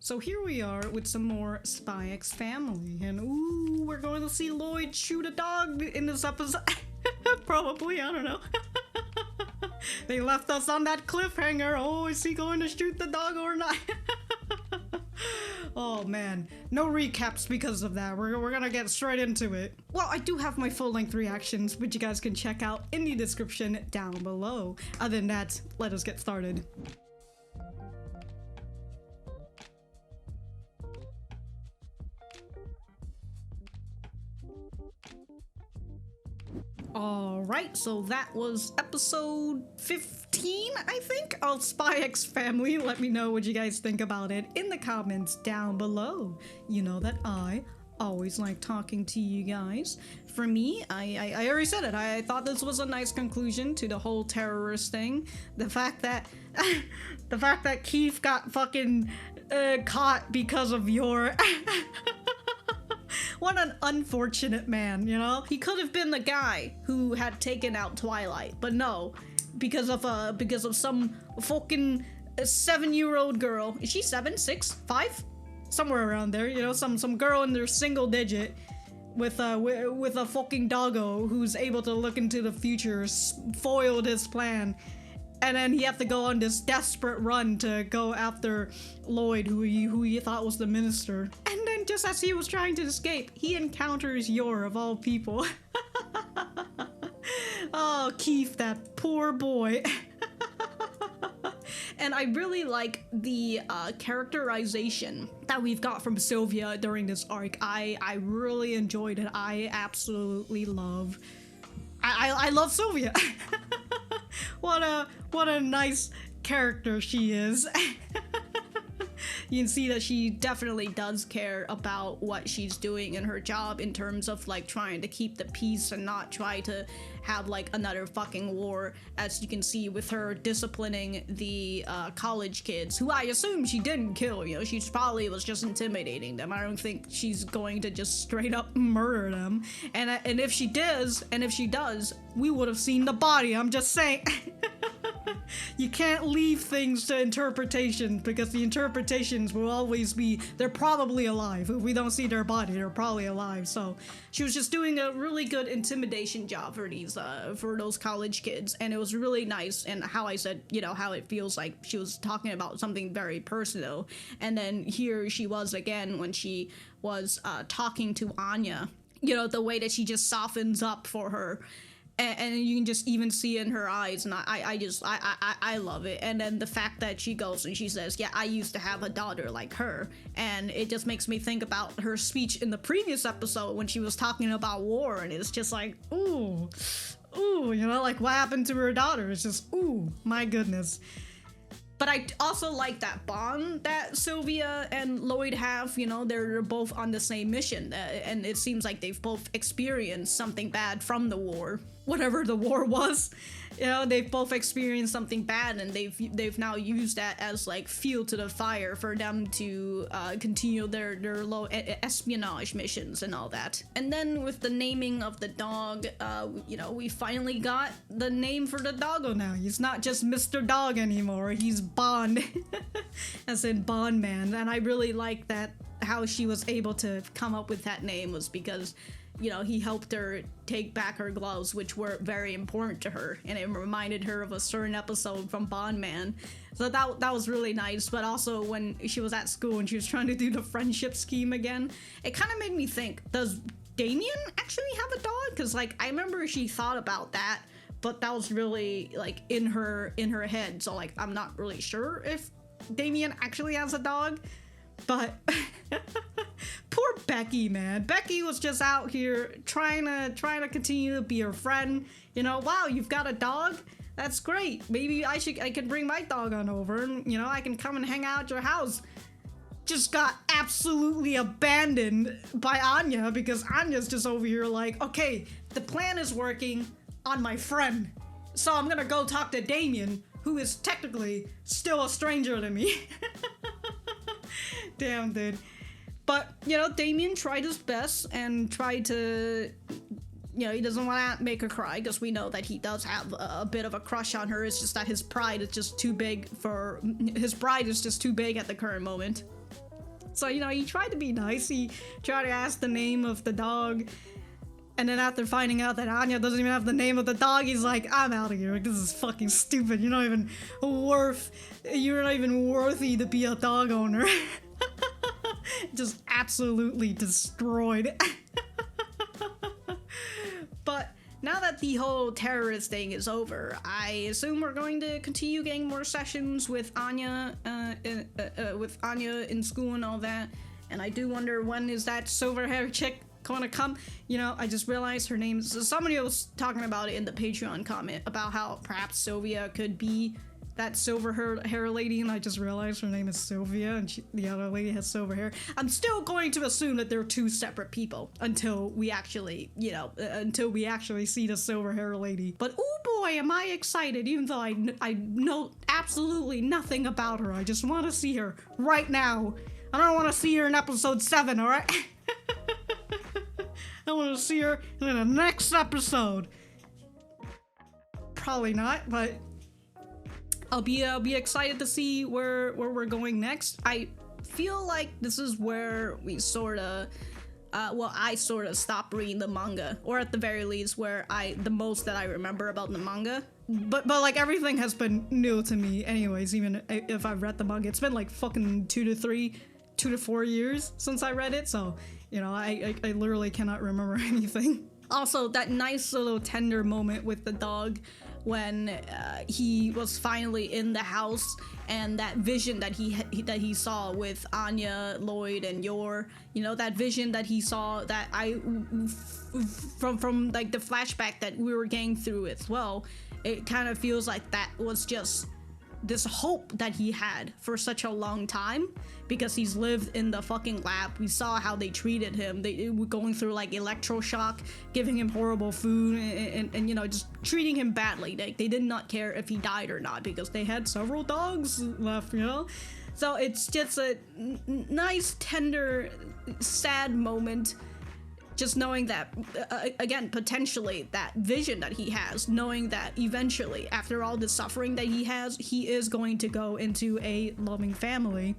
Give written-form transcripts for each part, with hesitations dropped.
So here we are with some more Spy X Family, and ooh, we're going to see Lloyd shoot a dog in this episode. Probably, I don't know. They left us on that cliffhanger. Oh, is he going to shoot the dog or not? Oh man, no recaps because of that. We're gonna get straight into it. Well, I do have my full-length reactions, which you guys can check out in the description down below. Other than that, let us get started. Alright, so that was episode 15, I think, of Spy X Family. Let me know what you guys think about it in the comments down below. You know that I always like talking to you guys. For me, I already said it. I thought this was a nice conclusion to the whole terrorist thing. The fact that Keith got fucking caught because of your What an unfortunate man, you know? He could have been the guy who had taken out Twilight, but no, because of some fucking 7-year-old girl. Is she 7, 6, 5? Somewhere around there, you know, some girl in their single digit with a fucking doggo who's able to look into the future, foiled his plan. And then he had to go on this desperate run to go after Lloyd, who he thought was the minister. And then just as he was trying to escape, he encounters Yor, of all people. Oh, Keith, that poor boy. And I really like the characterization that we've got from Sylvia during this arc. I really enjoyed it. I absolutely love... I love Sylvia. What a nice character she is. You can see that she definitely does care about what she's doing in her job in terms of like trying to keep the peace and not try to have like another fucking war, as you can see with her disciplining the college kids, who I assume she didn't kill. You know, she probably was just intimidating them. I don't think she's going to just straight up murder them. And if she does, we would have seen the body. I'm just saying. You can't leave things to interpretation, because the interpretations will always be, they're probably alive. If we don't see their body, they're probably alive. So she was just doing a really good intimidation job for these, for those college kids. And it was really nice. And how I said, you know, how it feels like she was talking about something very personal. And then here she was again when she was talking to Anya, you know, the way that she just softens up for her. And you can just even see in her eyes, and I love it. And then the fact that she goes and she says, yeah, I used to have a daughter like her. And it just makes me think about her speech in the previous episode when she was talking about war, and it's just like, ooh, you know, like what happened to her daughter? It's just, ooh, my goodness. But I also like that bond that Sylvia and Lloyd have. You know, they're both on the same mission, and it seems like they've both experienced something bad from the war, whatever the war was. You know, they've both experienced something bad, and they've now used that as like fuel to the fire for them to continue their low espionage missions and all that. And then with the naming of the dog, you know, we finally got the name for the doggo now. He's not just Mr. Dog anymore. He's Bond, as in Bond Man. And I really like that how she was able to come up with that name was because, you know, he helped her take back her gloves, which were very important to her, and it reminded her of a certain episode from Bond Man. So that was really nice. But also when she was at school and she was trying to do the friendship scheme again, it kind of made me think, does Damien actually have a dog? Because like I remember she thought about that, but that was really like in her head. So like I'm not really sure if Damien actually has a dog. But poor Becky, man. Becky was just out here trying to continue to be her friend. You know, wow, you've got a dog? That's great. Maybe I can bring my dog on over, and you know, I can come and hang out at your house. Just got absolutely abandoned by Anya, because Anya's just over here like, okay, the plan is working on my friend, so I'm gonna go talk to Damien, who is technically still a stranger to me. Damn, dude. But, you know, Damien tried his best and tried to, you know, he doesn't want to make her cry, because we know that he does have a bit of a crush on her. It's just that his pride is just too big at the current moment. So, you know, he tried to be nice. He tried to ask the name of the dog. And then after finding out that Anya doesn't even have the name of the dog, he's like, I'm out of here. This is fucking stupid. You're not even worthy to be a dog owner. Just absolutely destroyed. But now that the whole terrorist thing is over, I assume we're going to continue getting more sessions with Anya in school and all that. And I do wonder, when is that silver hair chick gonna come? You know, I just realized her name. So somebody was talking about it in the Patreon comment about how perhaps Sylvia could be that silver hair lady, and I just realized her name is Sylvia, and the other lady has silver hair. I'm still going to assume that they're two separate people until we actually, you know, see the silver hair lady. But oh boy, am I excited! Even though I know absolutely nothing about her, I just want to see her right now. I don't want to see her in episode 7, all right? I want to see her in the next episode. Probably not, but I'll be excited to see where we're going next. I feel like this is where we sorta, I sorta stopped reading the manga, or at the very least where the most that I remember about the manga. But like everything has been new to me anyways, even if I've read the manga. It's been like fucking 2 to 4 years since I read it, so, you know, I literally cannot remember anything. Also, that nice little tender moment with the dog when he was finally in the house, and that vision that he saw with Anya, Lloyd, and Yor, you know, that vision that he saw that from like the flashback that we were getting through as well, it kind of feels like that was just this hope that he had for such a long time, because he's lived in the fucking lab. We saw how they treated him. They were going through like electroshock, giving him horrible food, and you know, just treating him badly. They did not care if he died or not, because they had several dogs left, you know? So it's just a nice, tender, sad moment, just knowing that, again, potentially that vision that he has, knowing that eventually, after all the suffering that he has, he is going to go into a loving family.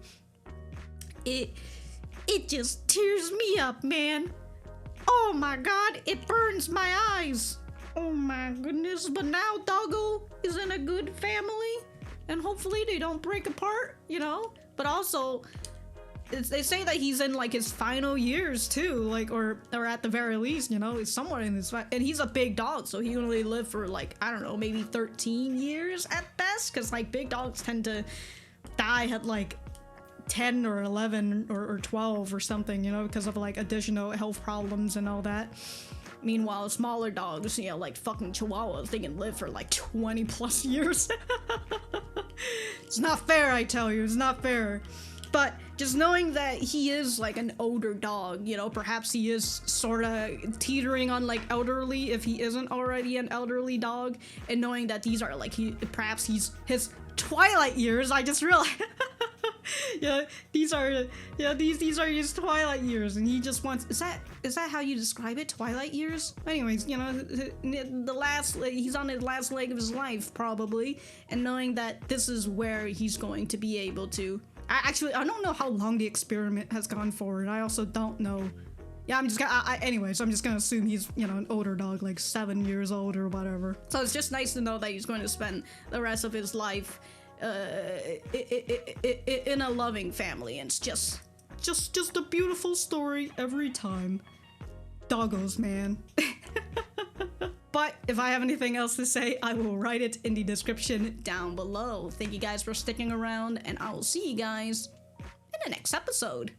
It just tears me up, man. Oh my god, it burns my eyes. Oh my goodness, but now Doggo is in a good family, and hopefully they don't break apart, you know? But also, they say that he's in like his final years too, like, or at the very least, you know, he's somewhere in his, and he's a big dog, so he only lived for like, I don't know, maybe 13 years at best, because like big dogs tend to die at like 10 or 11 or 12 or something, you know, because of like additional health problems and all that. Meanwhile, smaller dogs, you know, like fucking chihuahuas, they can live for like 20 plus years. It's not fair, I tell you, it's not fair. But just knowing that he is like an older dog, you know, perhaps he is sort of teetering on like elderly if he isn't already an elderly dog, and knowing that these are like perhaps he's his Twilight years. I just realized. Yeah, these are his Twilight years, and he just wants. Is that how you describe it? Twilight years? Anyways, you know, he's on his last leg of his life probably, and knowing that this is where he's going to be able to. I don't know how long the experiment has gone forward. I also don't know. Yeah, I'm just gonna. Anyways, I'm just gonna assume he's, you know, an older dog, like 7 years old or whatever. So it's just nice to know that he's going to spend the rest of his life in a loving family, and it's just a beautiful story every time. Doggos, man. But if I have anything else to say, I will write it in the description down below. Thank you guys for sticking around, and I will see you guys in the next episode.